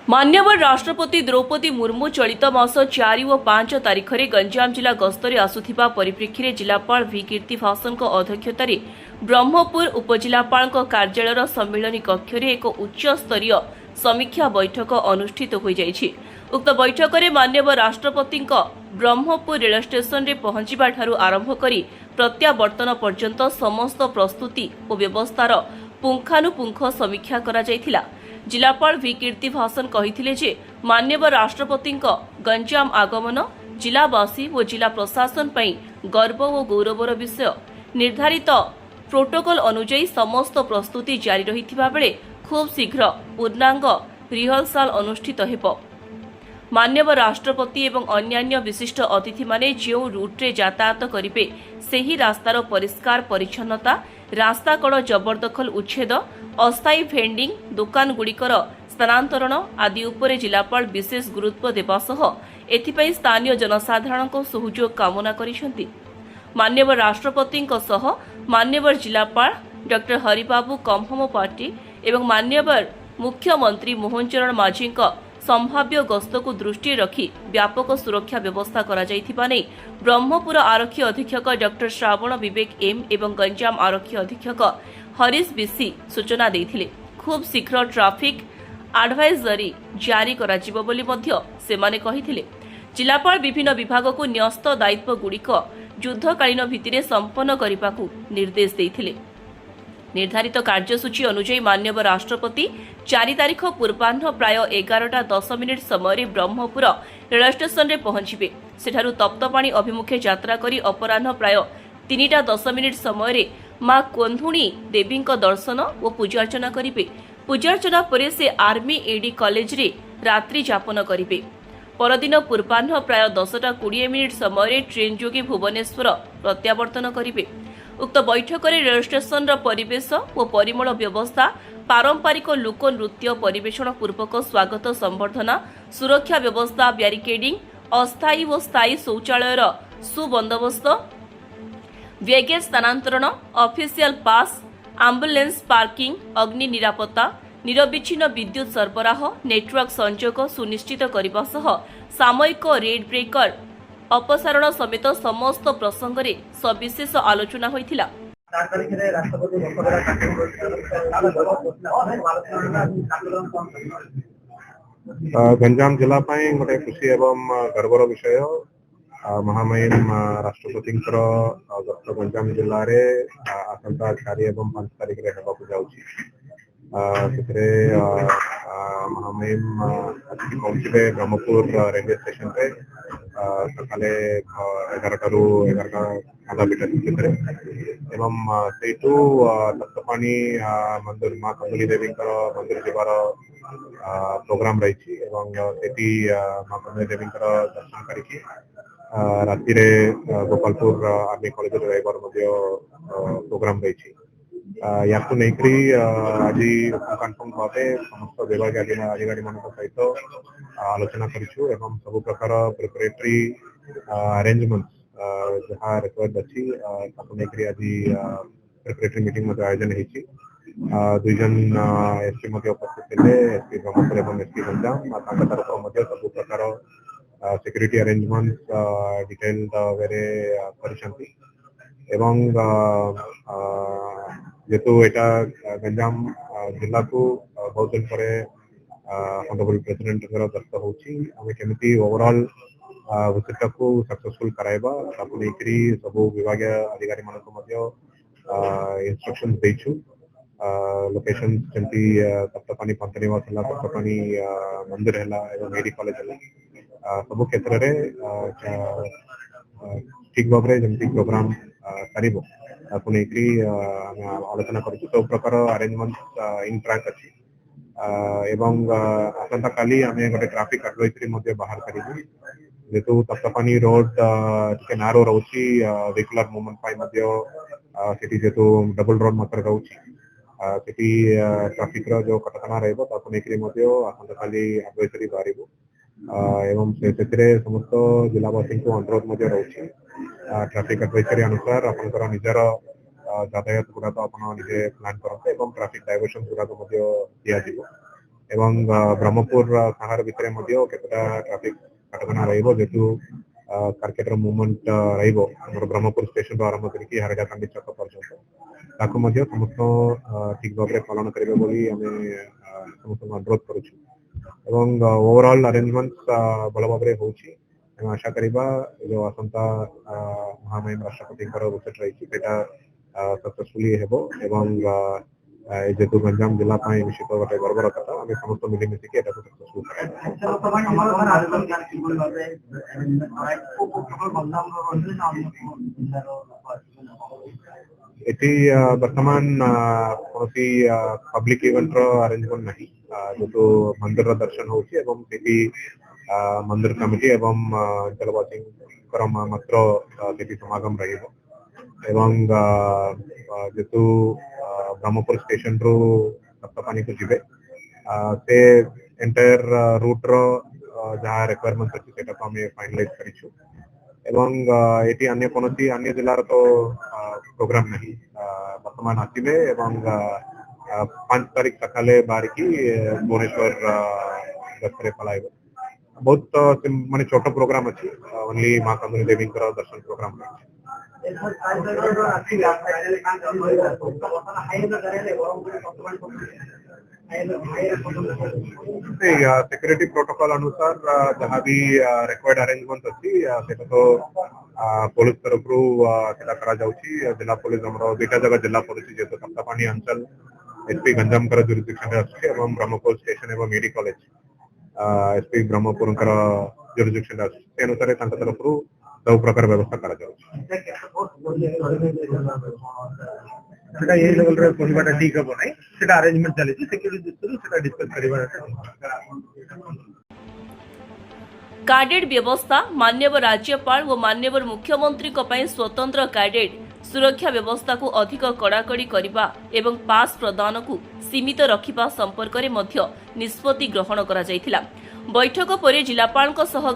मान्यवर राष्ट्रपति द्रौपदी मुर्मू चलित मास 4 और 5 तारिख में गंजाम जिला गस्तरे आसुथिबा परिप्रेक्षी जिलापाल वी कीर्ति भासन अध्यक्षतार ब्रह्मपुर उपजिलापाल कार्यालयर सम्मिलनी कक्ष एक उच्च स्तरीय समीक्षा बैठक अनुष्ठित हो जाइछि। उक्त बैठक में मान्यवर राष्ट्रपति ब्रह्मपुर रेल स्टेशन में पहुंचवा ठारू आरंभ करी प्रत्यावर्तन पर्यंत समस्त प्रस्तुति और व्यवस्थार पुंखानुपुंख समीक्षा करा जायथिला। जिलापाल वी कीर्ति भासन कहिथिले जे मान्यवर राष्ट्रपति गंजाम आगमन जिलावासी और जिला प्रशासन पई गर्व और गौरवर विषय। निर्धारित प्रोटोकॉल अनुଯାयी समस्त प्रस्तुति जारी रहिथिबा बेले खूब शीघ्र पूर्णांग रिहर्साल अनुष्ठित हेब। मान्यवर राष्ट्रपति एवं अन्यान्य विशिष्ट अतिथि माने जो रूट्रे यातायात करिवे सेही रास्तार परिष्कार परिच्छन्नता, रास्ता कड़ जबरदखल उच्छेद, अस्थायी भेंडिंग दुकान गुड़िकर स्थानांतरण आदि उपरे जिलापाल विशेष गुरुत्व देवा सह एथिपई स्थानीय जनसाधारण सहयोग कामना करिसेंति। मान्यवर राष्ट्रपति सह मान्यवर जिलापाल डॉ हरिबाबू कम्हम पार्टी एवं मान्यवर मुख्यमंत्री मोहन चरण माझी संभाव्य गस्त को दृष्टि रखी व्यापक सुरक्षा व्यवस्था करा जायथिबा नै ब्रह्मपुर आरक्षी अधीक्षक डॉ श्रावण विवेक एम एवं गंजाम आरक्षी अधीक्षक हरीश बीसी सूचना देथिले। खूब शीघ्र ट्राफिक एडवाइजरी जारी करा जिवो बोली मध्य सेमाने कहिथिले। जिलापाल विभिन्न विभाग को न्यस्त दायित्व गुड़िक युद्धकालीन भित्तिरे संपन्न करिबाकू निर्देश देथिले। निर्धारित कार्यसूची अनुଯାयी मान्यवर राष्ट्रपति 4 तारिख पूर्वाह्न प्राय 11:10 समय ब्रह्मपुर रेल स्टेशन में पहुंचे। सेठारु तप्तपाणी अभिमुखे यात्रा करी अपराह्न प्राय 3:10 समय मां कोंधुणी देवी दर्शन और पूजार्चना करेंगे। पूजार्चना पर से आर्मी एडी कॉलेज रे रात्रि जापन करेंगे। परदिन पूर्वाह्न प्राय 10:20 समय ट्रेन जोगे भुवनेश्वर प्रत्यावर्तन करेंगे। उक्त बैठक में रेल स्टेशन परिवेश और परिमल व्यवस्था, पारंपरिक लोक नृत्य परिवेषण पूर्वक स्वागत संबर्धना, सुरक्षा व्यवस्था, ब्यारिकेडिंग, अस्थायी और स्थायी शौचालयर सुबंदोबस्त, वेगेज स्थानांतरण, ऑफिशियल पास, एम्बुलेंस पार्किंग, अग्नि निरापत्ता, निरविच्छिन्न विद्युत सरबराह, नेटवर्क संयोग सुनिश्चित करने सह सामयिक रेड ब्रेकर अपसारण समेत समस्त प्रसंग में सविशेष आलोचना होइथिला। गंजाम जिला गोटे खुशी एवं गर्वर विषय महामहिम राष्ट्रपति गत गंजाम जिले में आसंता 4 एवं 5 तारिख में होगा जाऊँगी। महामहिम पहुंचे ब्रह्मपुर रेलवे स्टेशन पे सकाले 11:11 भितर एवं सेठू तप्तपाणी मंदिर माँ कंदुली देवी मंदिर जीवार प्रोग्राम रही माँ कंदुली देवी दर्शन करके राति गोपालपुर आर्मी कॉलेज रहीबार प्रोग्राम रही। या नहीं आज कन्फर्म भाव समस्त विभाग अधिकारी मान सहित आलोचना करूँ एवं सब प्रकार प्रिपरेटरी अरेंजमेंट जहाँ रिक्वायर्ड अच्छी नहीं आज प्रिपरेटरी मीटिंग आयोजन होती। 2 जन एसपी उपस्थित थे, एसपी ब्रह्मपुर एवं एसपी गंजाम तरफ सब प्रकार सिक्यूरीटी अरेंजमेंट डिटेल वे करिसेंती एवं जेतु एटा गंजाम जिला को बहुत दिन पर ऑनरेबल प्रेसिडेंट गस्त होमें केमी ओवरऑल विजिट को सक्सेसफुल कराइबा सब विभाग अधिकारी मान इंस्ट्रक्शन देचु। लोकेशन जमती तप्तपाणी पंतनिवास है, तप्तपाणी मंदिर है एवं एडी कॉलेज है, सब क्षेत्र में ठीक भाव में जमती प्रोग्राम करिबो आलोचना कर सब प्रकार अरेंजमेंट इन ट्रैक अच्छी एवं आसंता काली आम गोटे ट्रैफिक एडवाइजरी बाहर करूँ। जेतु तप्तपाणी रोड टे नारो रोची वेहिकुलर मूवमेंट जेतु डबल रोड मात्र रोची ट्रैफिक जो कटकणा आसंता काली एडवाइजरी बाहर एवं से समस्त जिलावासी को अनुरोध रोचे ट्रैफिक एडवाइजरी अनुसार आपंकर निजर यातायात गुड़ाक आप निजे प्लां करते ट्रैफिक डायवर्सन गुड़ाक दिया एवं ब्रह्मपुर शहर भितर केतटा ट्राफिक कटकणा रहिबो जेतु कार्केटर मूवमेंट रहिबो ब्रह्मपुर स्टेशन आरंभ करके हरडाकांडी चक्क पर्यंत ताको मध्य समस्त ठीक भाव पालन करेंगे बोली आमे समस्त अनुरोध करूछु एवं ओवरऑल अरेंजमेंट्स भल भाव होउछि आशा करिबा जो आसंता महामहिम राष्ट्रपति विजिट रही सक्सेसफुली हेबो एवं जेतु गंजाम जिला निश्चित गोटे गर्वर कथा आम समस्त मिलिमिशिक सक्सेसफुल एटी वर्तमान कौन पब्लिक इवेंट अरेंजमेंट नहीं जो मंदिर दर्शन होची एवं सेठी मंदिर कमिटी एवं जलवासी मात्र सेठी समागम रहिबो एवं जेतु ब्रह्मपुर स्टेशन रु सप्तपानी को जिबे से एंटायर रूट रो जहाँ रिक्वायरमेंट अच्छी सेटा को हमें फाइनलाइज करिछु एवं एटी अन्य कोनोसी अन्य जिलार तो प्रोग्राम नहीं वर्तमान आसिबे एवं 5 तारीख सकाले बारिकी भुवनेश्वर गस्तरे पलाइबो बहुत माने छोटो प्रोग्राम अच्छी ओनली माँ कंदुली देवी दर्शन प्रोग्राम सिक्योरिटी प्रोटोकॉल अनुसार जहाँ भी रिक्वायर्ड अरेंजमेंट अच्छी सेटा तो पुलिस तरफ करा जाउची जिला पुलिस हमरो दुटा जगह जिला पुलिस जेतो सप्तपानी अंचल एसपी गंजाम कर जुरिडिक्शन रे अछि एवं ब्रह्मपुर स्टेशन एवं मेडी कॉलेज एसपी ब्रह्मपुर कर जुरिडिक्शन रे अछि ते अनुसार तांका तरफ सब प्रकार व्यवस्था करा जाउची सेटा ये लेवल रे कोनबाटा ठीक हबो नै सेटा अरेंजमेंट चली सिक्योरिटी दृष्टि सेटा डिस्कस करिबा कैडेट व्यवस्था माननीय राज्यपाल व माननीय मुख्यमंत्री स्वतंत्र कैडेट सुरक्षा व्यवस्था को अधिक कड़ाकड़ी करने एवं पास प्रदान को सीमित रखा संपर्क में निष्पत्ति ग्रहण करा जायथिला। बैठक पर जिलापाल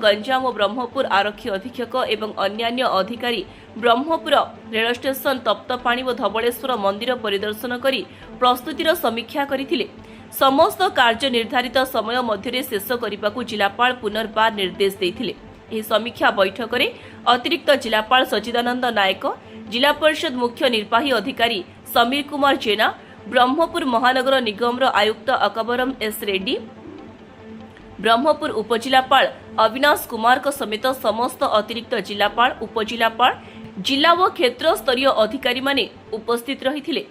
गंजाम और ब्रह्मपुर आरक्षी अधीक्षक एवं अन्यान्य अधिकारी ब्रह्मपुर रेल स्टेशन तप्तपाणी और धवलेश्वर मंदिर परिदर्शन करी प्रस्तुतिर समीक्षा करथिले। समस्त कार्य निर्धारित समय मध्य शेष करने को जिलापाल पुनर्बार निर्देश देथिले। ଏହି ସମୀକ୍ଷା ବୈଠକରେ ଅତିରିକ୍ତ ଜିଲ୍ଲାପାଳ ସଚିଦାନନ୍ଦ ନାୟକ, ଜିଲ୍ଲା ପରିଷଦ ମୁଖ୍ୟ ନିର୍ବାହୀ ଅଧିକାରୀ ସମୀର କୁମାର ଜେନା, ବ୍ରହ୍ମପୁର ମହାନଗର ନିଗମର ଆୟୁକ୍ତ ଅକବରମ ଏସ୍ ରେଡ୍ଡି, ବ୍ରହ୍ମପୁର ଉପଜିଲ୍ଲାପାଳ ଅବିନାଶ କୁମାରଙ୍କ ସମେତ ସମସ୍ତ ଅତିରିକ୍ତ ଜିଲ୍ଲାପାଳ, ଉପଜିଲ୍ଲାପାଳ, ଜିଲ୍ଲା ଓ କ୍ଷେତ୍ରସ୍ତରୀୟ ଅଧିକାରୀମାନେ ଉପସ୍ଥିତ ରହିଥିଲେ।